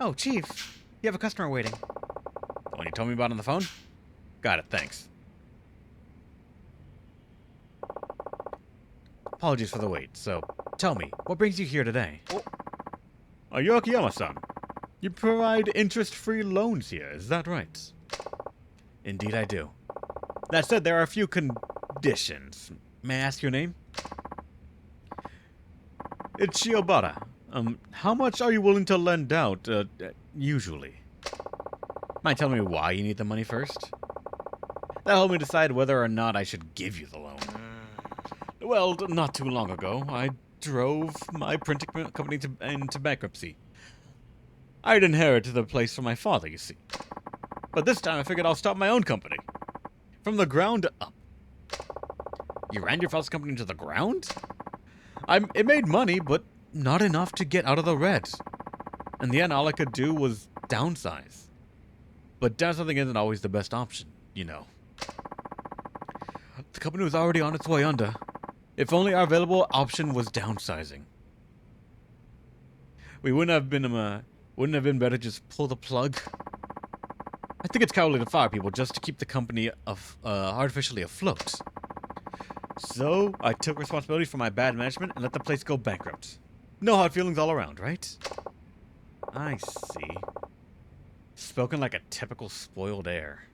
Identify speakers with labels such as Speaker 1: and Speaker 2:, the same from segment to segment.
Speaker 1: Oh, Chief. You have a customer waiting. The one you told me about on the phone? Got it, thanks. Apologies for the wait, so tell me, what brings you here today?
Speaker 2: Yakiyama-san, you provide interest-free loans here, is that right?
Speaker 1: Indeed I do. That said, there are a few conditions. May I ask your name?
Speaker 2: It's Shiobara. How much are you willing to lend out, usually?
Speaker 1: Mind telling me why you need the money first? That'll help me decide whether or not I should give you the loan.
Speaker 2: Well, not too long ago, I drove my printing company into bankruptcy. I'd inherited the place from my father, you see. But this time I figured I'll start my own company. From the ground up.
Speaker 1: You ran your father's company into the ground?
Speaker 2: It made money, but not enough to get out of the red. In the end, all I could do was downsize. But downsizing isn't always the best option, you know. The company was already on its way under. If only our available option was downsizing. We wouldn't have been better to just pull the plug? I think it's cowardly to fire people just to keep the company artificially afloat. So, I took responsibility for my bad management and let the place go bankrupt. No hard feelings all around, right?
Speaker 1: I see. Spoken like a typical spoiled heir.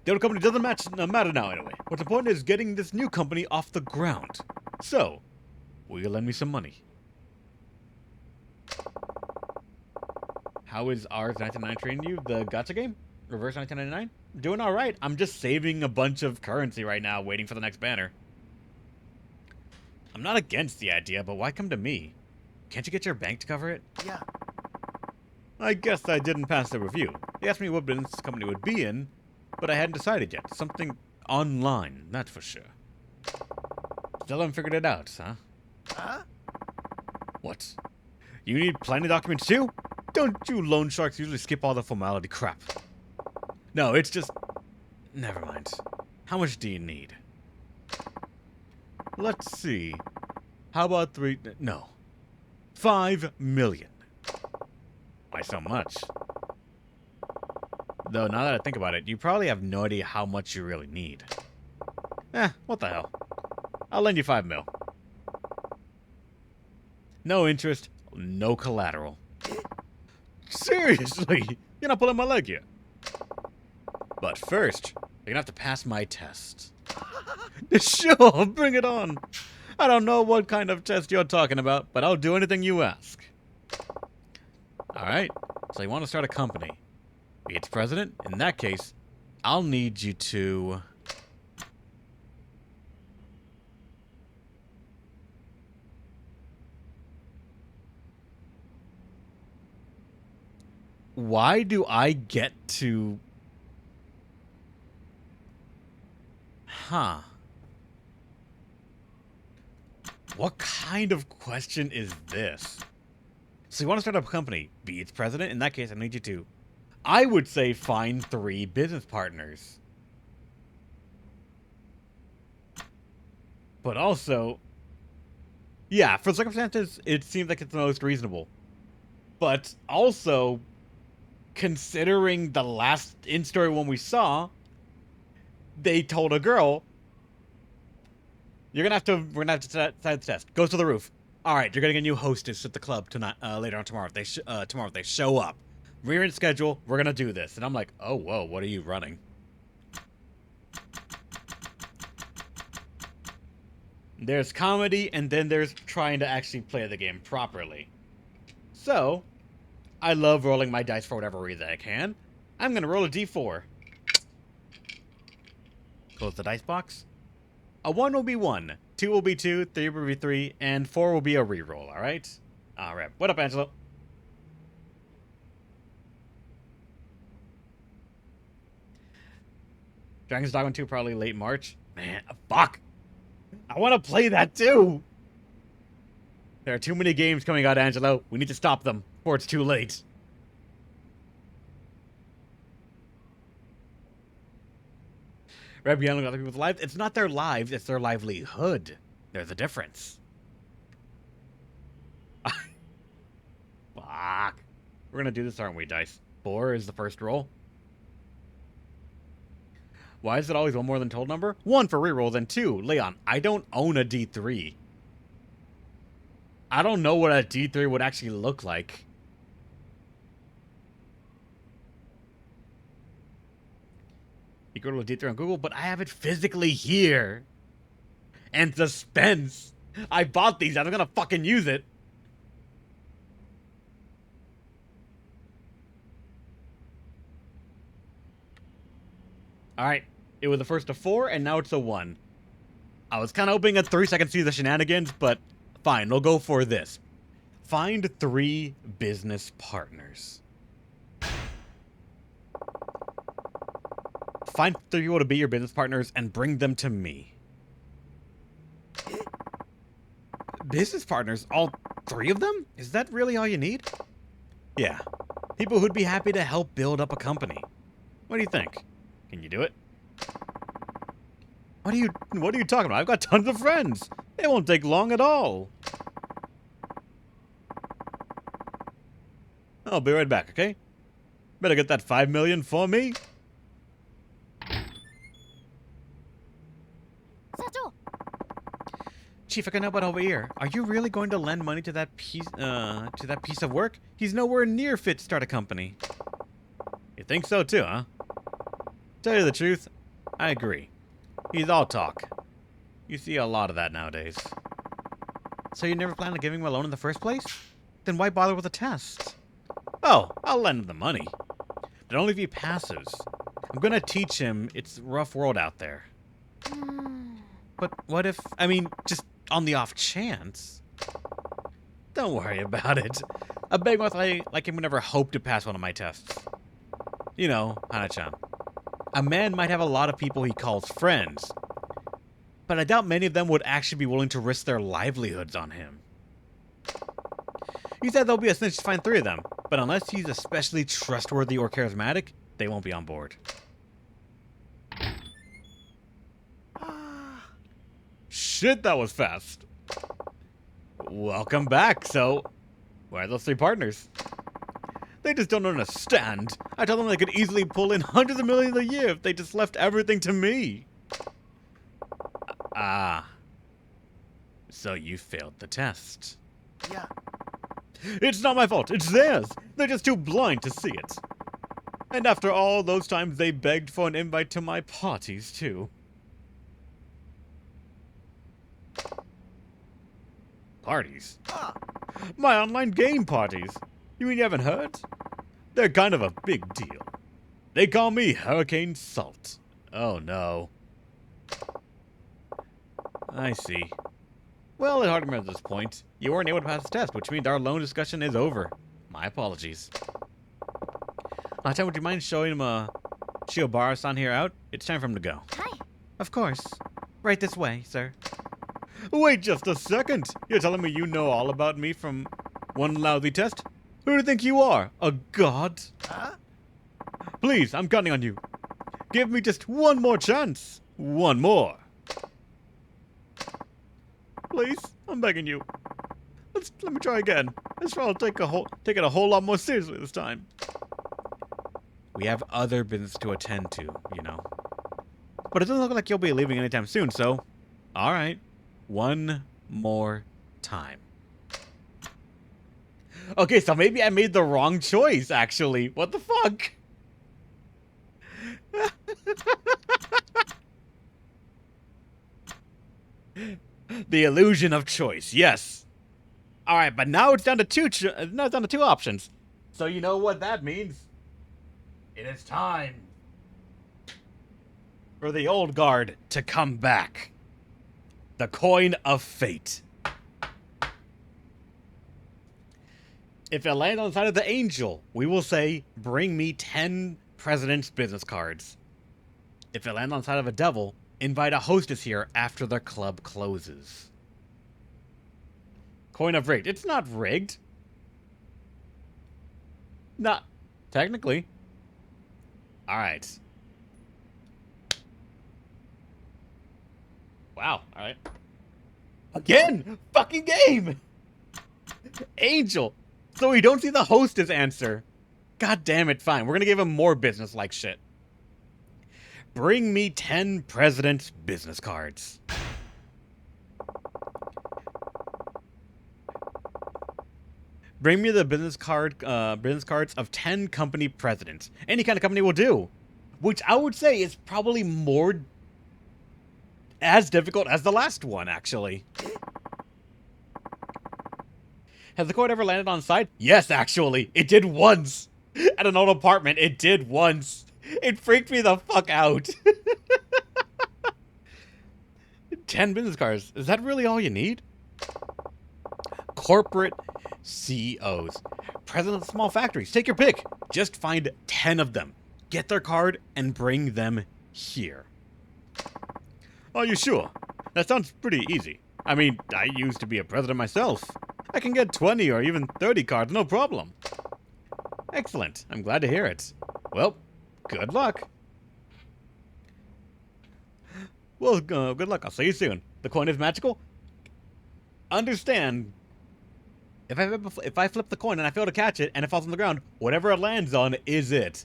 Speaker 2: The old company doesn't matter now anyway. What's important is getting this new company off the ground. So, will you lend me some money?
Speaker 1: How is ours 1999 treating you? The gacha game? Reverse 1999? Doing alright. I'm just saving a bunch of currency right now, waiting for the next banner. I'm not against the idea, but why come to me? Can't you get your bank to cover it?
Speaker 2: Yeah. I guess I didn't pass the review. They asked me what business the company would be in, but I hadn't decided yet. Something online, that's for sure.
Speaker 1: Still haven't figured it out, huh?
Speaker 2: Huh? What? You need planning documents too? Don't you loan sharks usually skip all the formality crap?
Speaker 1: No, it's just... Never mind. How much do you need?
Speaker 2: Let's see. How about 5 million.
Speaker 1: Why so much? Though, now that I think about it, you probably have no idea how much you really need.
Speaker 2: What the hell? I'll lend you 5 mil.
Speaker 1: No interest, no collateral.
Speaker 2: Seriously? You're not pulling my leg here.
Speaker 1: But first, you're gonna have to pass my test.
Speaker 2: Sure, bring it on. I don't know what kind of test you're talking about, but I'll do anything you ask.
Speaker 1: Alright, so you want to start a company. Be its president? In that case, I'll need you to... Why do I get to... Huh. What kind of question is this? So you want to start up a company, be its president? In that case, I need you to... I would say find 3 business partners. But also... Yeah, for circumstances, it seems like it's the most reasonable. But also, considering the last in-story one we saw, they told a girl, we're gonna have to decide the test. Goes to the roof. All right, you're getting a new hostess at the club tonight, later on tomorrow. If they show up, rearrange schedule. We're gonna do this, and I'm like, oh whoa, what are you running? There's comedy, and then there's trying to actually play the game properly. So, I love rolling my dice for whatever reason I can. I'm gonna roll a d4. Close the dice box. A 1 will be 1, 2 will be 2, 3 will be 3, and 4 will be a reroll, alright? Alright, what up, Angelo? Dragon's Dogma 2 probably late March. Man, fuck! I want to play that too! There are too many games coming out, Angelo. We need to stop them before it's too late. Red yelling at other people's lives. It's not their lives, it's their livelihood. There's a difference. We're gonna do this, aren't we, Dice? 4 is the first roll. Why is it always one more than total number? 1 for rerolls, and 2, Leon, I don't own a D3. I don't know what a D3 would actually look like. You go to a D3 on Google, but I have it physically here. And suspense. I bought these. I'm gonna fucking use it. Alright. It was the first of 4, and now it's a 1. I was kind of hoping a 3 second see the shenanigans, but fine. We'll go for this. Find 3 business partners. Find 3 people to be your business partners and bring them to me. Business partners? All 3 of them? Is that really all you need? Yeah. People who'd be happy to help build up a company. What do you think? Can you do it? What are you talking about? I've got tons of friends. It won't take long at all. I'll be right back, okay? Better get that 5 million for me. Chief, I can help out over here. Are you really going to lend money to that piece of work? He's nowhere near fit to start a company. You think so too, huh? Tell you the truth, I agree. He's all talk. You see a lot of that nowadays. So you never planned on giving him a loan in the first place? Then why bother with a test? Oh, I'll lend him the money. But only if he passes. I'm gonna teach him it's a rough world out there. But what if, I mean, just on the off chance? Don't worry about it. A big mouth like him would never hope to pass one of my tests. You know, Hana-chan. A man might have a lot of people he calls friends, but I doubt many of them would actually be willing to risk their livelihoods on him. He said there'll be a cinch to find 3 of them, but unless he's especially trustworthy or charismatic, they won't be on board. Shit, that was fast. Welcome back. So, where are those 3 partners? They just don't understand. I told them they could easily pull in hundreds of millions a year if they just left everything to me. So you failed the test.
Speaker 3: Yeah.
Speaker 1: It's not my fault, it's theirs. They're just too blind to see it. And after all those times they begged for an invite to my parties, too. Parties? My online game parties. You mean you haven't heard? They're kind of a big deal. They call me Hurricane Salt. Oh no. I see. Well, it hardly matters at this point. You weren't able to pass the test, which means our loan discussion is over. My apologies. Tan, would you mind showing him Shiobara-san here out? It's time for him to go.
Speaker 3: Hi.
Speaker 1: Of course. Right this way, sir. Wait just a second. You're telling me you know all about me from one lousy test? Who do you think you are? A god?
Speaker 3: Huh?
Speaker 1: Please, I'm counting on you. Give me just one more chance. One more. Please, I'm begging you. Let me try again. This try I'll take it a whole lot more seriously this time. We have other business to attend to, you know. But it doesn't look like you'll be leaving anytime soon, so alright. One more time. Okay, so maybe I made the wrong choice, actually. What the fuck? The illusion of choice, yes. Alright, but now it's down to two options. So you know what that means? It is time for the old guard to come back. The coin of fate. If it lands on the side of the angel, we will say, bring me 10 president's business cards. If it lands on the side of a devil, invite a hostess here after the club closes. Coin of rigged. It's not rigged. Not technically. Alright. Wow, alright. Again! Fucking game! Angel! So we don't see the hostess answer. God damn it, fine. We're gonna give him more business-like shit. Bring me 10 president's business cards. Bring me the business cards of 10 company presidents. Any kind of company will do. Which I would say is probably more as difficult as the last one, actually. Has the coin ever landed on site? Yes, actually. It did once. At an old apartment, it did once. It freaked me the fuck out. 10 business cards. Is that really all you need? Corporate CEOs. Presidents of small factories. Take your pick. Just find 10 of them. Get their card and bring them here. Are you sure? That sounds pretty easy. I mean, I used to be a president myself. I can get 20 or even 30 cards, no problem. Excellent. I'm glad to hear it. Well, good luck. Well, good luck. I'll see you soon. The coin is magical. Understand, if I flip the coin and I fail to catch it and it falls on the ground, whatever it lands on is it.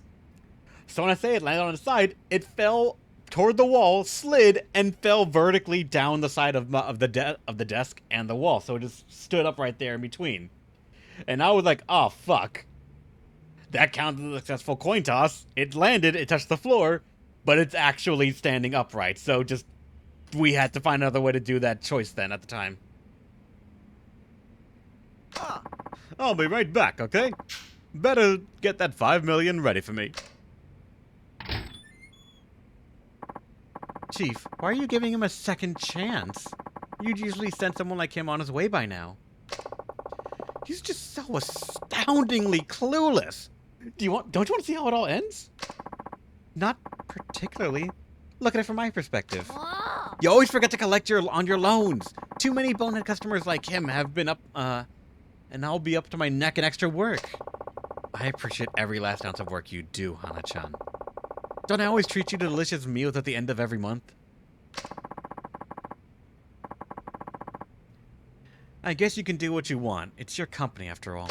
Speaker 1: So when I say it landed on its side, it fell toward the wall, slid, and fell vertically down the side of the desk and the wall. So it just stood up right there in between. And I was like, oh, fuck. That counted as a successful coin toss. It landed, it touched the floor, but it's actually standing upright. So just, we had to find another way to do that choice then at the time. I'll be right back, okay? Better get that 5 million ready for me. Chief, why are you giving him a second chance? You'd usually send someone like him on his way by now. He's just so astoundingly clueless. Don't you want to see how it all ends? Not particularly. Look at it from my perspective.
Speaker 3: Whoa.
Speaker 1: You always forget to collect on your loans. Too many bonehead customers like him have been up, and I'll be up to my neck in extra work. I appreciate every last ounce of work you do, Hana-chan. Don't I always treat you to delicious meals at the end of every month? I guess you can do what you want. It's your company, after all.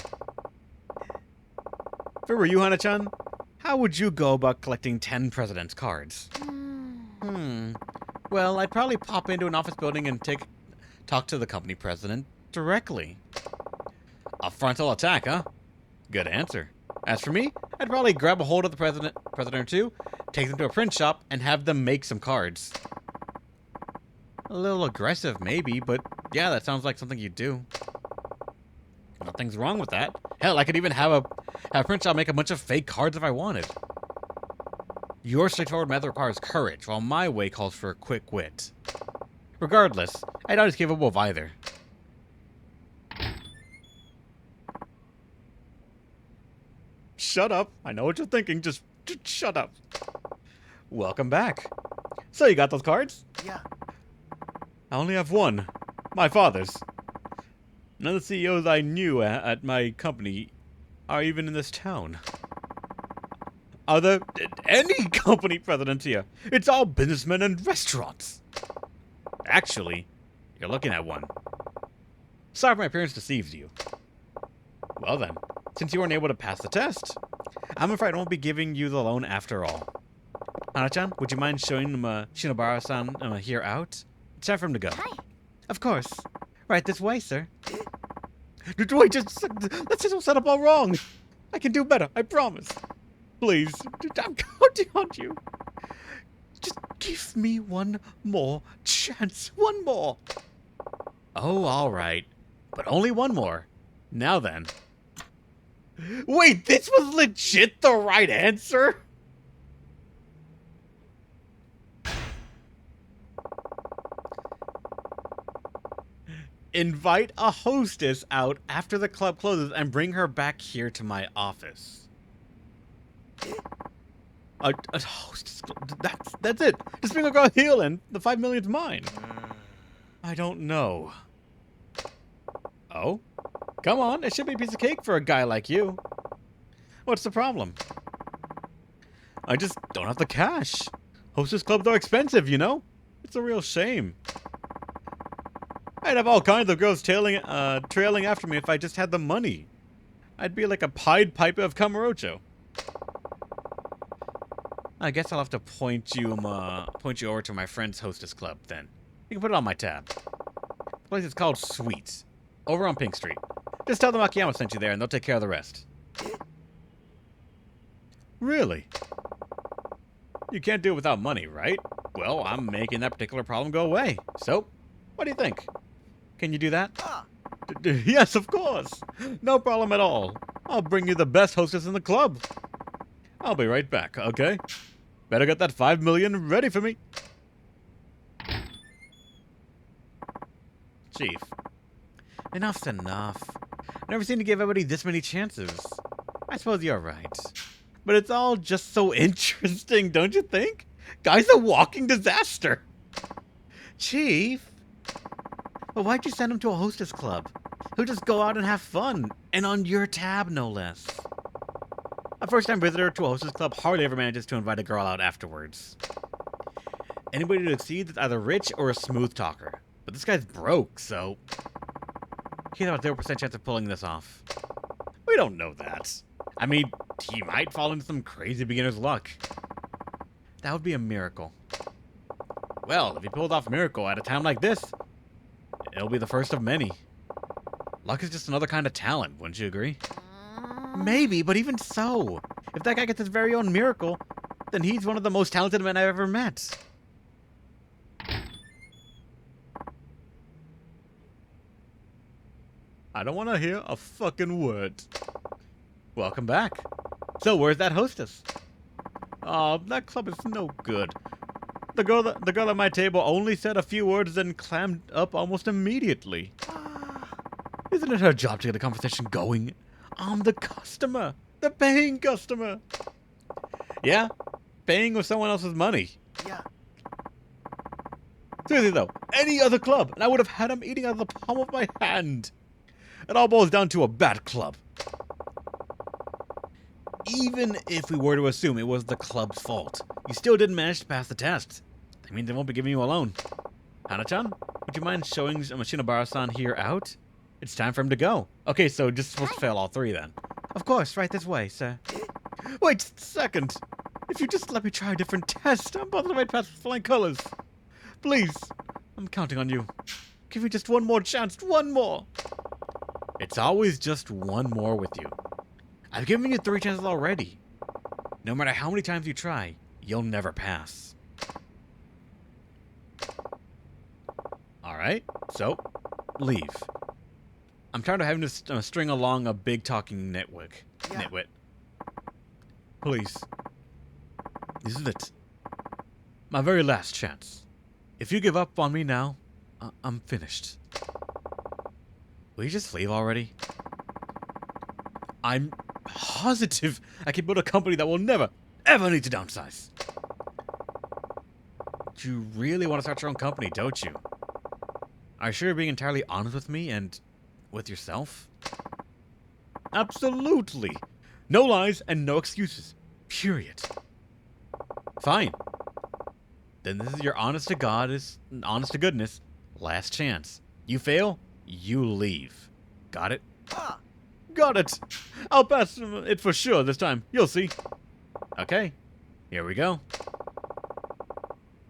Speaker 1: If it were you, Hana-chan, how would you go about collecting 10 president's cards? Well, I'd probably pop into an office building and talk to the company president directly. A frontal attack, huh? Good answer. As for me, I'd probably grab a hold of the president or two, take them to a print shop, and have them make some cards. A little aggressive, maybe, but yeah, that sounds like something you'd do. Nothing's wrong with that. Hell, I could even have a print shop make a bunch of fake cards if I wanted. Your straightforward method requires courage, while my way calls for quick wit. Regardless, I doubt he's capable of either. Shut up. I know what you're thinking. Just shut up. Welcome back. So you got those cards?
Speaker 3: Yeah.
Speaker 1: I only have one. My father's. None of the CEOs I knew at my company are even in this town. Are there any company presidents here? It's all businessmen and restaurants. Actually, you're looking at one. Sorry if my appearance deceives you. Well then, since you weren't able to pass the test, I'm afraid I won't be giving you the loan after all. Hana-chan, would you mind showing Shinobara-san here out? It's time for him to go.
Speaker 3: Hi.
Speaker 1: Of course. Right this way, sir. Wait, let's just set up all wrong. I can do better, I promise. Please, I'm counting on you. Just give me one more chance. One more. Oh, all right. But only one more. Now then. Wait, this was legit the right answer? Invite a hostess out after the club closes and bring her back here to my office. A hostess? That's it. Just bring a girl here and the 5 million's mine. I don't know. Oh? Come on, it should be a piece of cake for a guy like you. What's the problem? I just don't have the cash. Hostess clubs are expensive, you know? It's a real shame. I'd have all kinds of girls trailing after me if I just had the money. I'd be like a Pied Piper of Kamurocho.
Speaker 2: I guess I'll have to point you over to my friend's hostess club then. You can put it on my tab. The place is called Sweets, over on Pink Street. Just tell them Akiyama sent you there, and they'll take care of the rest. Really? You can't do it without money, right? Well, I'm making that particular problem go away. So, what do you think? Can you do that? Yes, of course. No problem at all. I'll bring you the best hostess in the club. I'll be right back, okay? Better get that 5 million ready for me. Chief. Enough's enough. I've never seen you give everybody this many chances. I suppose you're right. But it's all just so interesting, don't you think? Guy's a walking disaster. Chief? But why'd you send him to a hostess club? He'll just go out and have fun. And on your tab, no less. A first-time visitor to a hostess club hardly ever manages to invite a girl out afterwards. Anybody who succeeds is either rich or a smooth talker. But this guy's broke, so he's about 0% chance of pulling this off. We don't know that. I mean, he might fall into some crazy beginner's luck. That would be a miracle. Well, if he pulled off a miracle at a time like this, it'll be the first of many. Luck is just another kind of talent, wouldn't you agree? Maybe, but even so, if that guy gets his very own miracle, then he's one of the most talented men I've ever met. I don't want to hear a fucking word. Welcome back. So, where's that hostess? Oh, that club is no good. The girl at my table only said a few words and clammed up almost immediately. Isn't it her job to get the conversation going? I'm the customer. The paying customer. Yeah, paying with someone else's money.
Speaker 3: Yeah.
Speaker 2: Seriously though, any other club, and I would have had him eating out of the palm of my hand. It all boils down to a bad club. Even if we were to assume it was the club's fault, you still didn't manage to pass the test. That means they won't be giving you a loan. Hana-chan, would you mind showing Machinabara-san here out? It's time for him to go. Okay, so just supposed to fail all three then. Of course, right this way, sir. Wait a second. If you just let me try a different test, I'm bound to right past flying colors. Please, I'm counting on you. Give me just one more chance, one more. It's always just one more with you. I've given you 3 chances already. No matter how many times you try, you'll never pass. Alright, so, leave. I'm tired of having to string along a big talking nitwit. Please. This is it. My very last chance. If you give up on me now, I'm finished. Will you just leave already? I'm positive I can build a company that will never, ever need to downsize. You really want to start your own company, don't you? Are you sure you're being entirely honest with me and with yourself? Absolutely. No lies and no excuses. Period. Fine. Then this is your honest to goodness, last chance. You fail, you leave. Got it? Got it. I'll pass it for sure this time. You'll see. Okay. Here we go.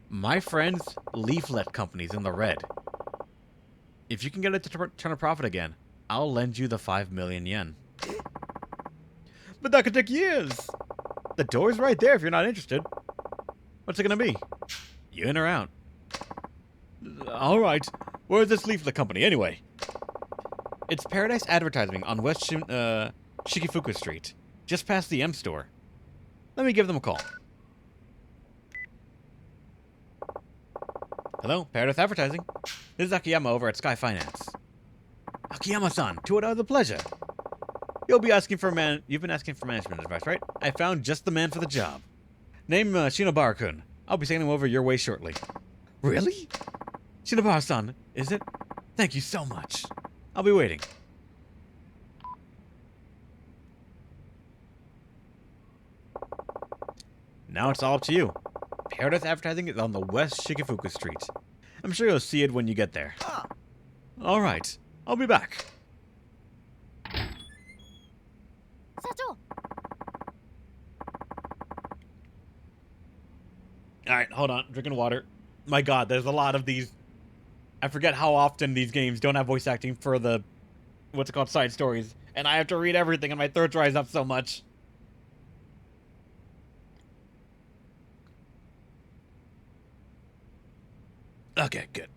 Speaker 2: My friend's leaflet company's in the red. If you can get it to turn a profit again, I'll lend you the 5 million yen. But that could take years. The door's right there if you're not interested. What's it gonna be? You in or out? Alright. Where's this leaflet company anyway? It's Paradise Advertising on West Shikifuku Street, just past the M store. Let me give them a call. Hello, Paradise Advertising. This is Akiyama over at Sky Finance. Akiyama-san, to what other pleasure? You've been asking for management advice, right? I found just the man for the job. Name Shinobaru-kun. I'll be sending him over your way shortly. Really? Shinobaru-san, is it? Thank you so much. I'll be waiting. Now it's all up to you. Paradise Advertising is on the West Shikifuku Street. I'm sure you'll see it when you get there. Alright, I'll be back.
Speaker 3: 社長
Speaker 1: Alright, hold on. Drinking water. My god, there's a lot of these. I forget how often these games don't have voice acting for the, what's it called, side stories. And I have to read everything and my throat dries up so much. Okay, good.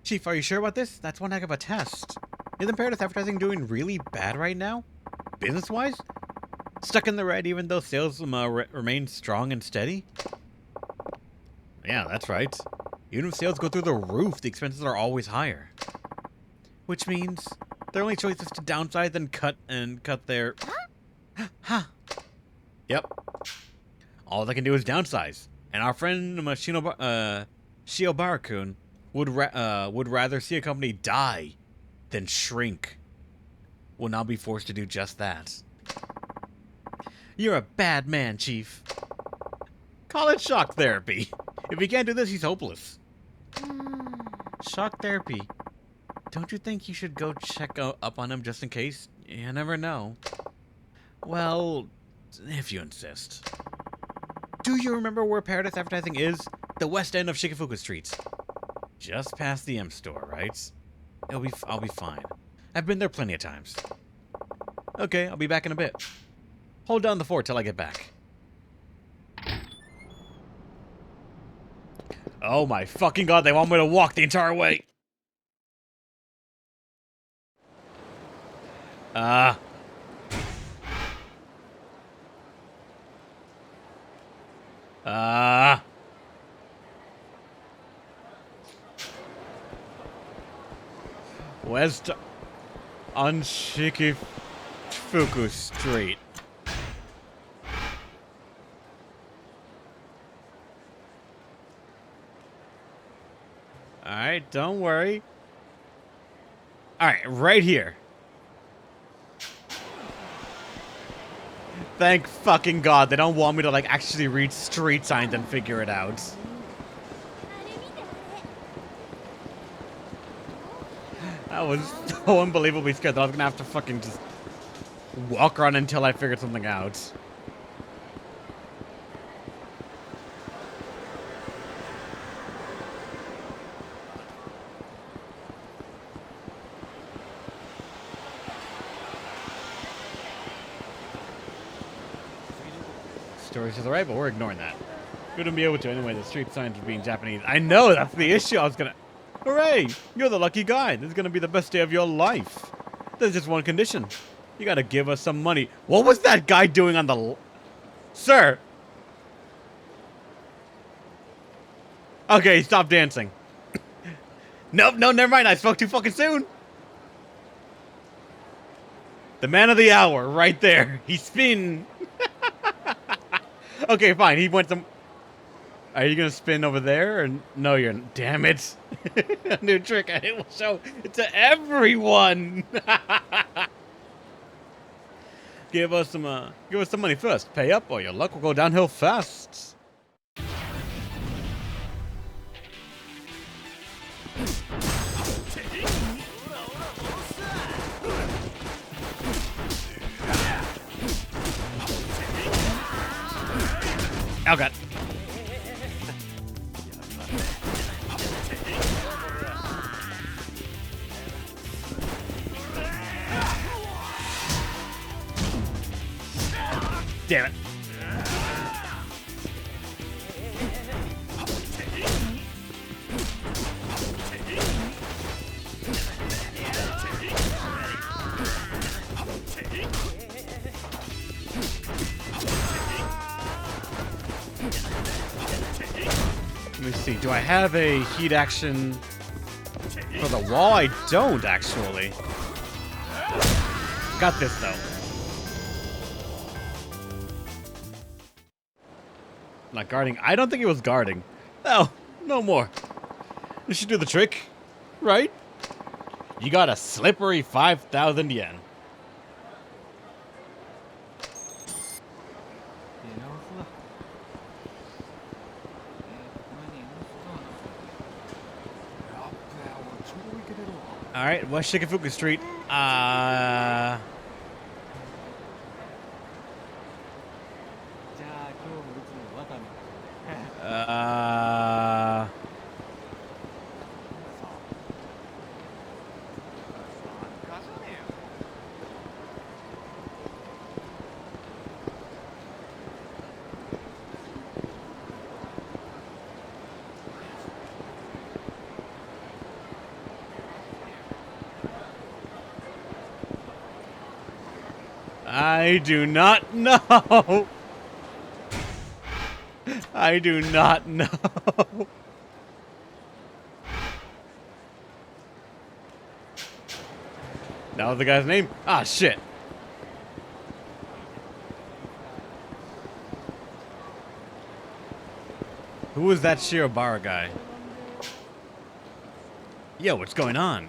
Speaker 1: Chief, are you sure about this? That's one heck of a test. Isn't Paradise Advertising doing really bad right now? Business-wise? Stuck in the red even though sales remain strong and steady? Yeah, that's right. Even if sales go through the roof, the expenses are always higher. Which means their only choice is to downsize and cut their... Huh. Yep. All they can do is downsize. And our friend Shiobara-kun would rather see a company die than shrink. Will now be forced to do just that. You're a bad man, Chief. Call it shock therapy. If he can't do this, he's hopeless. Shock therapy. Don't you think you should go check up on him just in case? You never know. Well, if you insist. Do you remember where Paradise Advertising is? The west end of Shikafuku Street. Just past the M store, right? I'll be fine. I've been there plenty of times. Okay, I'll be back in a bit. Hold down the fort till I get back. Oh my fucking god, they want me to walk the entire way! West on Shikifuku Street. Alright, don't worry. Alright, right here. Thank fucking god, they don't want me to, like, actually read street signs and figure it out. I was so unbelievably scared that I was gonna have to fucking just walk around until I figured something out. Stories to the right, but we're ignoring that. We wouldn't be able to anyway. The street signs would be in Japanese. I know, that's the issue. I was gonna... Hooray! You're the lucky guy. This is gonna be the best day of your life. There's just one condition. You gotta give us some money. What was that guy doing on the... Sir! Okay, stop dancing. Nope, no, never mind. I spoke too fucking soon. The man of the hour, right there. He spin. Okay, fine. He went some... Are you gonna spin over there? Or no, you're... Damn it. A new trick. I will show it to everyone. Give us some money first. Pay up or your luck will go downhill fast. Oh god. Damn it. Let me see. Do I have a heat action for the wall? I don't, actually. Got this, though. Not guarding. I don't think it was guarding. Oh, no more. This should do the trick, right? You got a slippery 5,000 yen. All right, West Shikafuku Street. I do not know. I do not know. That was the guy's name? Ah, shit. Who was that Shirobara guy? Yo, what's going on?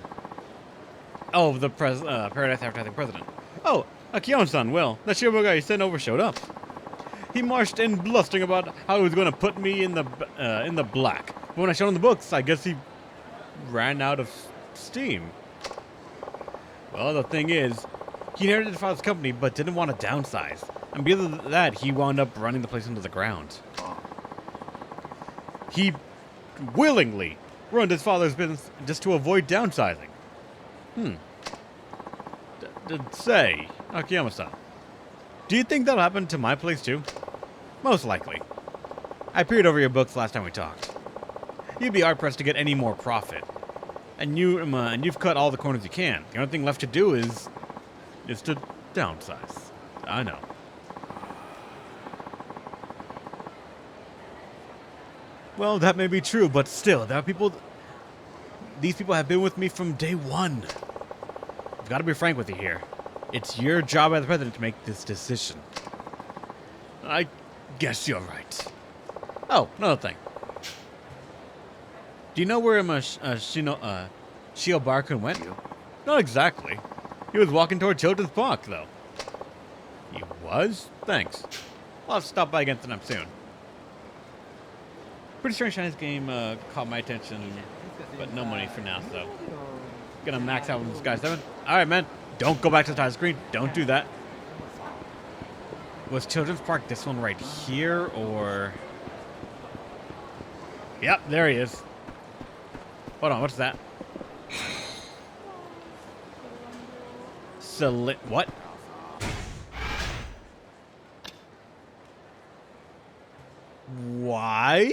Speaker 1: Oh, the Paradise Advertising president. Oh, Akion-san, well, that Shirobara guy you sent over showed up. He marched in blustering about how he was going to put me in the black. But when I showed him the books, I guess he ran out of steam. Well, the thing is, he inherited his father's company, but didn't want to downsize. And because of that, he wound up running the place into the ground. He willingly ruined his father's business just to avoid downsizing. Say, Akiyama-san, do you think that'll happen to my place too? Most likely. I peered over your books last time we talked. You'd be hard-pressed to get any more profit. And you've cut all the corners you can. The only thing left to do is to downsize. I know. Well, that may be true, but still, there are people... These people have been with me from day one. I've got to be frank with you here. It's your job as the president to make this decision. I guess you're right. Oh, another thing. Do you know where Shiobara-kun went? Not exactly. He was walking toward Children's Park, though. He was? Thanks. I'll have to stop by again sometime soon. Pretty strange Chinese game caught my attention, but no money for now, so... Gonna max out with this guy 7. Alright, man. Don't go back to the title screen. Don't do that. Was Children's Park this one right here, or... Yep, there he is. Hold on, what's that? What? Why?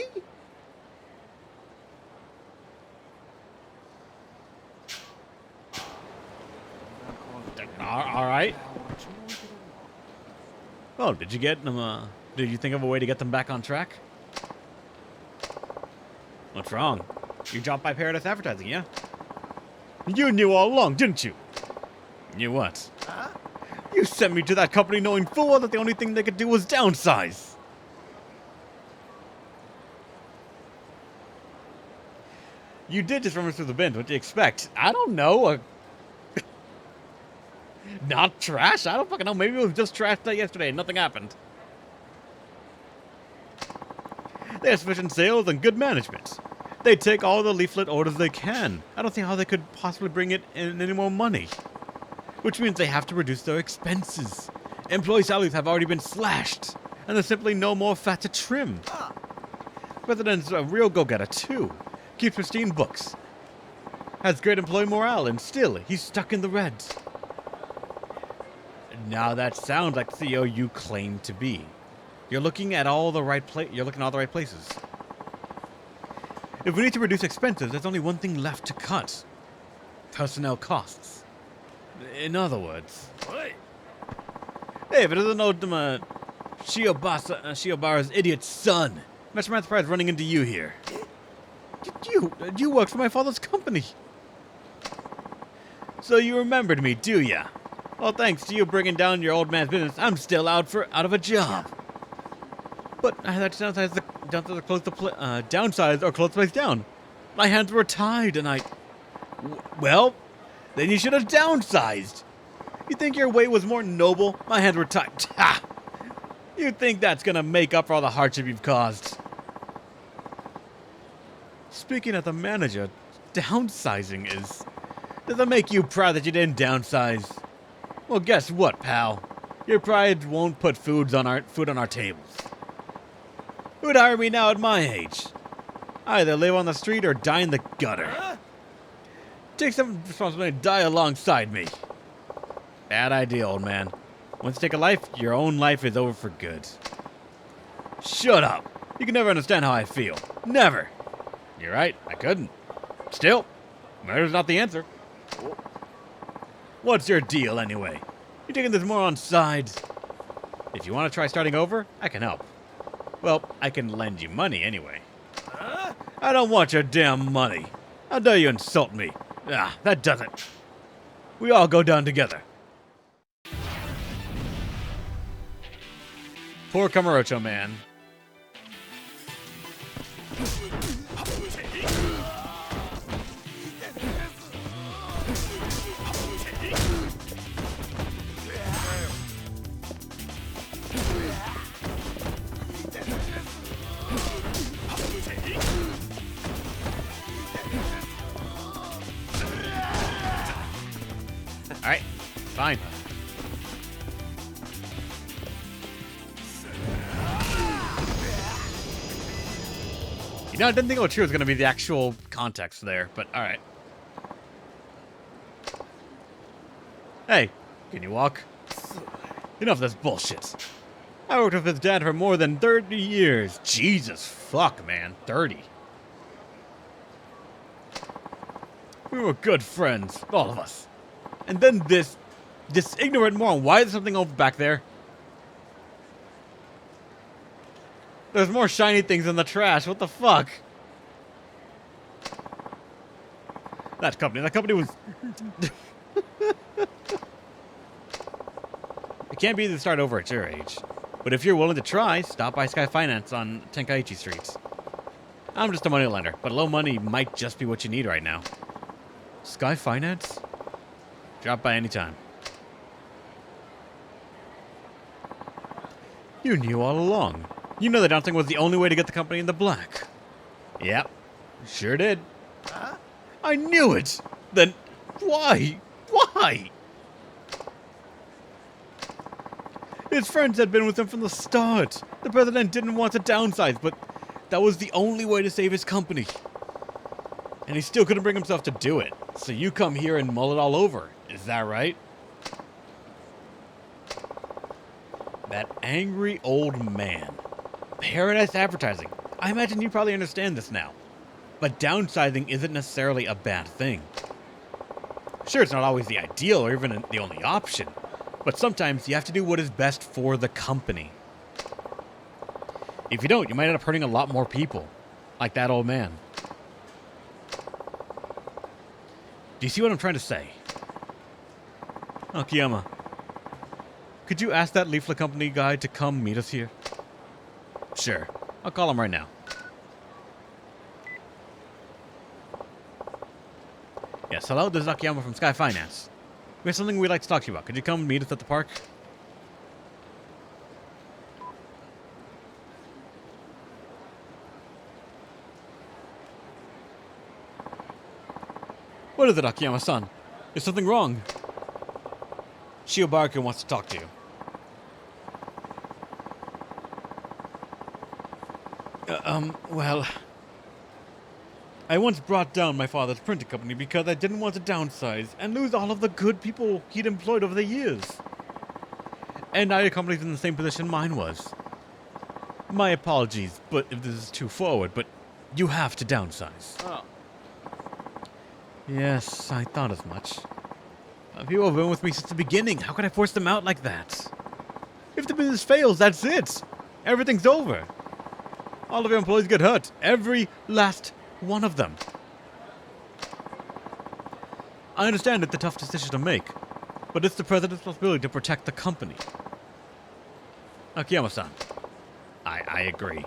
Speaker 1: All right. Oh, did you get them? Did you think of a way to get them back on track? What's wrong? You dropped by Paradise Advertising, yeah? You knew all along, didn't you? Knew what? You sent me to that company knowing full well that the only thing they could do was downsize. You did just run me through the bins. What do you expect? I don't know. Not trash? I don't fucking know. Maybe it was just trash yesterday and nothing happened. They have sufficient sales and good management. They take all the leaflet orders they can. I don't see how they could possibly bring it in any more money. Which means they have to reduce their expenses. Employee salaries have already been slashed, and there's simply no more fat to trim. President's a real go-getter, too. Keeps pristine books. Has great employee morale, and still, he's stuck in the red. Now that sounds like the CEO you claim to be. You're looking at all the right places. If we need to reduce expenses, there's only one thing left to cut. Personnel costs. In other words... Hey, if it doesn't know Shiobara's idiot son. Imagine my surprise running into you here. You work for my father's company. So you remembered me, do ya? Well, thanks to you bringing down your old man's business, I'm still out of a job. But I had to downsize or close the place down. My hands were tied, and well, then you should have downsized. You think your way was more noble? My hands were tied. Ha! You think that's gonna make up for all the hardship you've caused? Speaking of the manager, downsizing is... Does it make you proud that you didn't downsize? Well, guess what, pal? Your pride won't put food on our tables. Who'd hire me now at my age? I either live on the street or die in the gutter. Take some responsibility and die alongside me. Bad idea, old man. Once you take a life, your own life is over for good. Shut up. You can never understand how I feel. Never. You're right, I couldn't. Still, murder's not the answer. What's your deal, anyway? You're taking this moron's side. If you want to try starting over, I can help. Well, I can lend you money anyway. I don't want your damn money. How dare you insult me? Ah, that does it. We all go down together. Poor Kamurocho man. Alright, fine. You know, I didn't think Ochiro was going to be the actual context there, but alright. Hey, can you walk? Enough of this bullshit. I worked with his dad for more than 30 years. Jesus fuck, man. 30. We were good friends, all of us. And then this ignorant moron. Why is there something over back there? There's more shiny things in the trash. What the fuck? That company was... It can't be easy to start over at your age. But if you're willing to try, stop by Sky Finance on Tenkaichi Street. I'm just a moneylender, but low money might just be what you need right now. Sky Finance? Drop by anytime. You knew all along. You know that downsizing was the only way to get the company in the black. Yep, sure did. I knew it! Then why? Why? His friends had been with him from the start. The president didn't want to downsize, but that was the only way to save his company. And he still couldn't bring himself to do it. So you come here and mull it all over. Is that right? That angry old man. Paradise Advertising. I imagine you probably understand this now. But downsizing isn't necessarily a bad thing. Sure, it's not always the ideal or even the only option. But sometimes you have to do what is best for the company. If you don't, you might end up hurting a lot more people. Like that old man. Do you see what I'm trying to say? Akiyama, could you ask that leaflet company guy to come meet us here? Sure. I'll call him right now. Yes, hello, this is Akiyama from Sky Finance. We have something we'd like to talk to you about. Could you come meet us at the park? What is it, Akiyama-san? Is something wrong? Shiobaku wants to talk to you. Well... I once brought down my father's printing company because I didn't want to downsize and lose all of the good people he'd employed over the years. And now your company's in the same position mine was. My apologies, but if this is too forward, but you have to downsize. Oh. Yes, I thought as much. People have been with me since the beginning. How could I force them out like that? If the business fails, that's it. Everything's over. All of your employees get hurt. Every last one of them. I understand it's a tough decision to make, but it's the president's responsibility to protect the company. Akiyama-san, I agree.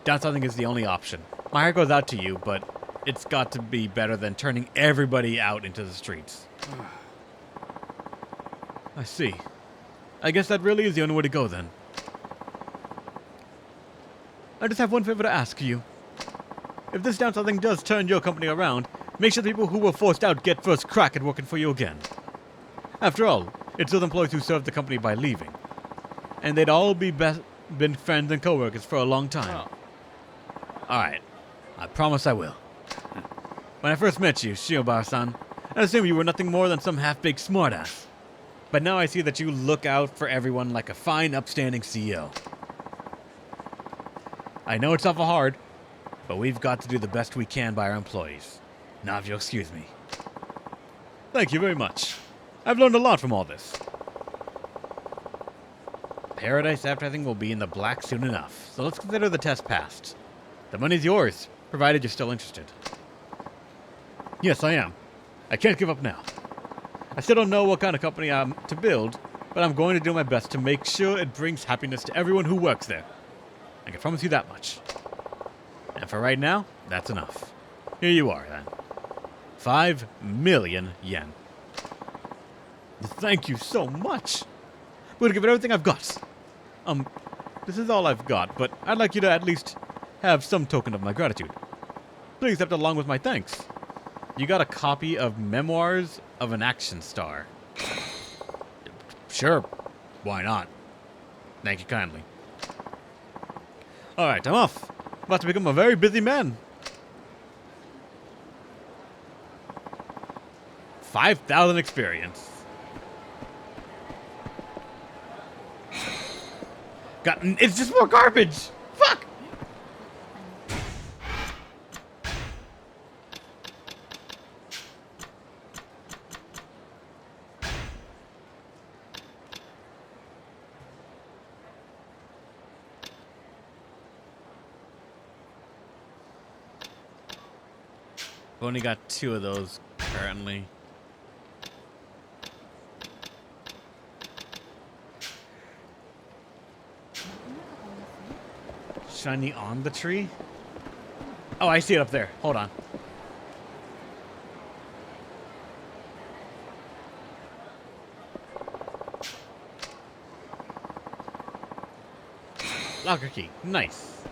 Speaker 1: Downsizing is the only option. My heart goes out to you, but it's got to be better than turning everybody out into the streets. I see. I guess that really is the only way to go then. I just have one favor to ask you. If this downsizing does turn your company around, make sure the people who were forced out get first crack at working for you again. After all, it's those employees who served the company by leaving. And they'd all been friends and co-workers for a long time. Oh. Alright, I promise I will. When I first met you, Shiobar-san, I assumed you were nothing more than some half-baked smartass. But now I see that you look out for everyone like a fine, upstanding CEO. I know it's awful hard, but we've got to do the best we can by our employees. Now, if you'll excuse me. Thank you very much. I've learned a lot from all this.
Speaker 2: Paradise Advertising will be in the black soon enough, so let's consider the test passed. The money's yours, provided you're still interested. Yes, I am. I can't give up now. I still don't know what kind of company I'm to build, but I'm going to do my best to make sure it brings happiness to everyone who works there. I can promise you that much. And for right now, that's enough. Here you are, then. 5 million yen. Thank you so much. I'm going to give it everything I've got. This is all I've got, but I'd like you to at least have some token of my gratitude. Please accept it along with my thanks. You got a copy of Memoirs of an Action Star. Sure. Why not? Thank you kindly. Alright, I'm off. About to become a very busy man. 5,000 experience. It's just more garbage! Fuck! I've only got 2 of those currently. Shiny on the tree? Oh, I see it up there. Hold on. Locker key. Nice.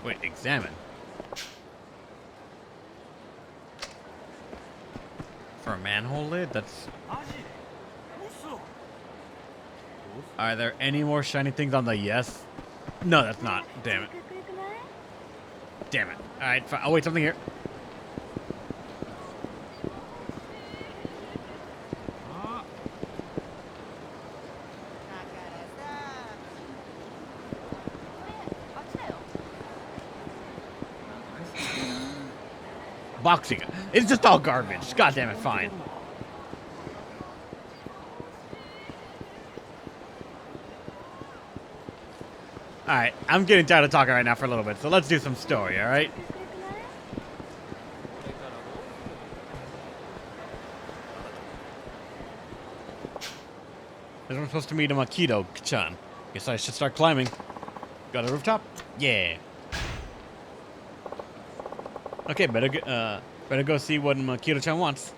Speaker 2: Wait, examine. For a manhole lid? That's... Are there any more shiny things on the yes? No, that's not. Damn it. Damn it. Alright, oh wait, something here. Boxing. It's just all garbage. God damn it, fine. Alright, I'm getting tired of talking right now for a little bit, so let's do some story, alright? I'm supposed to meet a Makido-chan. Guess I should start climbing. Got a rooftop? Yeah. Okay, better go see what Makido-chan wants.